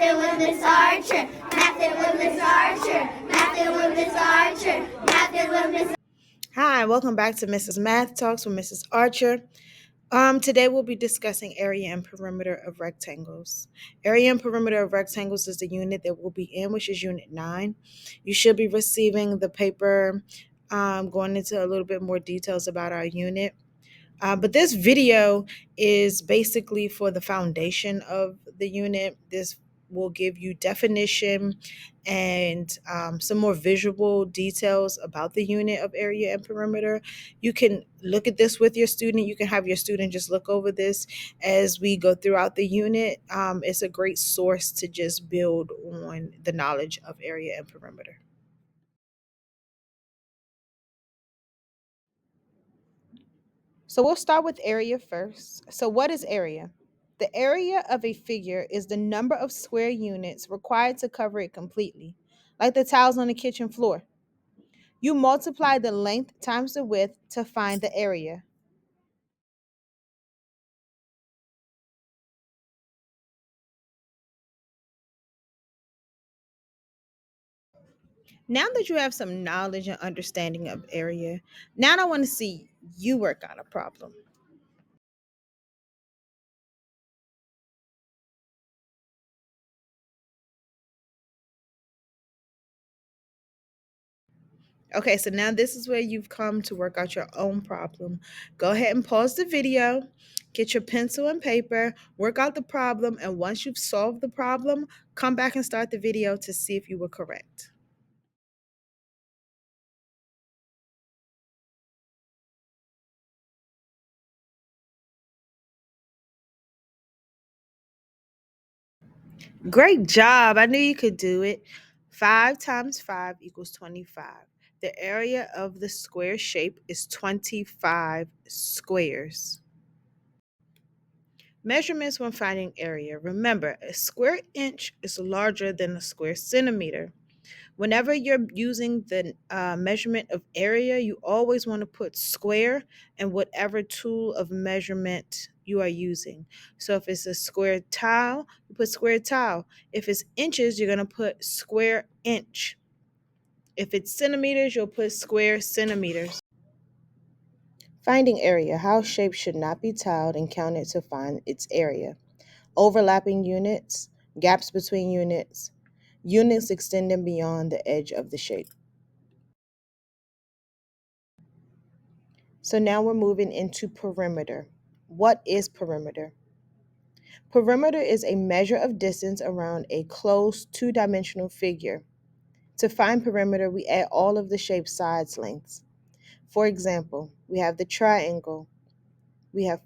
Mathing with Miss Archer. Mathing with Miss Archer. Mathing with Miss Archer. Mathing with Miss. Hi, welcome back to Mrs. Math Talks with Mrs. Archer. Today we'll be discussing area and perimeter of rectangles. Area and perimeter of rectangles is the unit that we'll be in, which is Unit 9. You should be receiving the paper going into a little bit more details about our unit. But this video is basically for the foundation of the unit. This will give you definition and some more visual details about the unit of area and perimeter. You can look at this with your student. You can have your student just look over this as we go throughout the unit. It's a great source to just build on the knowledge of area and perimeter. So we'll start with area first. So what is area? The area of a figure is the number of square units required to cover it completely, like the tiles on the kitchen floor. You multiply the length times the width to find the area. Now that you have some knowledge and understanding of area, now I want to see you work out a problem. Okay, so now this is where you've come to work out your own problem. Go ahead and pause the video, get your pencil and paper, work out the problem, and once you've solved the problem, come back and start the video to see if you were correct. Great job. I knew you could do it. 5 times 5 equals 25. The area of the square shape is 25 squares. Measurements when finding area. Remember, a square inch is larger than a square centimeter. Whenever you're using the measurement of area, you always want to put square and whatever tool of measurement you are using. So if it's a square tile, you put square tile. If it's inches, you're going to put square inch. If it's centimeters, you'll put square centimeters. Finding area. House shape should not be tiled and counted to find its area. Overlapping units, gaps between units, units extending beyond the edge of the shape. So now we're moving into perimeter. What is perimeter? Perimeter is a measure of distance around a closed two-dimensional figure. To find perimeter, we add all of the shape's sides lengths. For example, we have the triangle. We have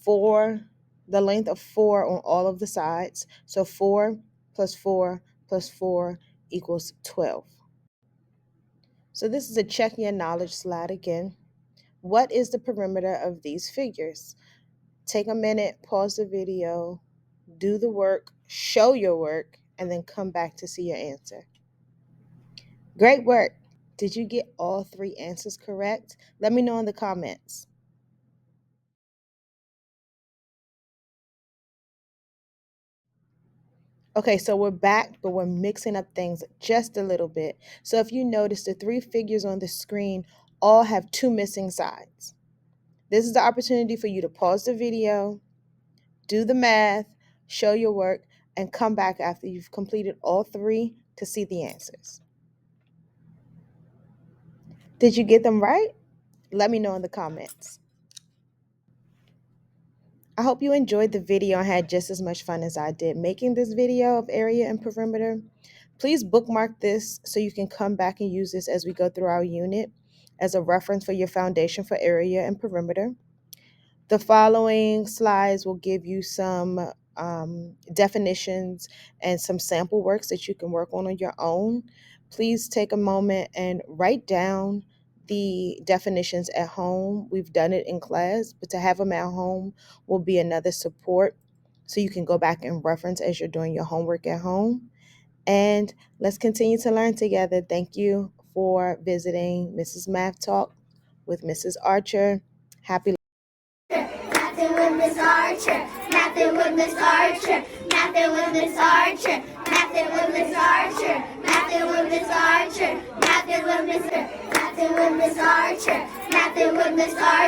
the length of 4 on all of the sides. So 4 plus 4 plus 4 equals 12. So this is a check your knowledge slide again. What is the perimeter of these figures? Take a minute, pause the video, do the work, show your work, and then come back to see your answer. Great work. Did you get all 3 answers correct? Let me know in the comments. Okay, so we're back, but we're mixing up things just a little bit. So if you notice, the 3 figures on the screen all have 2 missing sides. This is the opportunity for you to pause the video, do the math, show your work, and come back after you've completed all 3 to see the answers. Did you get them right? Let me know in the comments. I hope you enjoyed the video and had just as much fun as I did making this video of area and perimeter. Please bookmark this so you can come back and use this as we go through our unit as a reference for your foundation for area and perimeter. The following slides will give you some definitions and some sample works that you can work on your own. Please take a moment and write down the definitions at home. We've done it in class, but to have them at home will be another support so you can go back and reference as you're doing your homework at home. And let's continue to learn together. Thank you for visiting Mrs. Math Talk with Mrs. Archer. Happy Mathing with Miss Archer. Mathing with Miss Archer. Mathing Mathing with Miss Archer. Mathing with Miss Archer. Mathing with Miss Archer. Mathing with Miss Archer. Mathing with Miss Archer. Mathing with Miss Archer.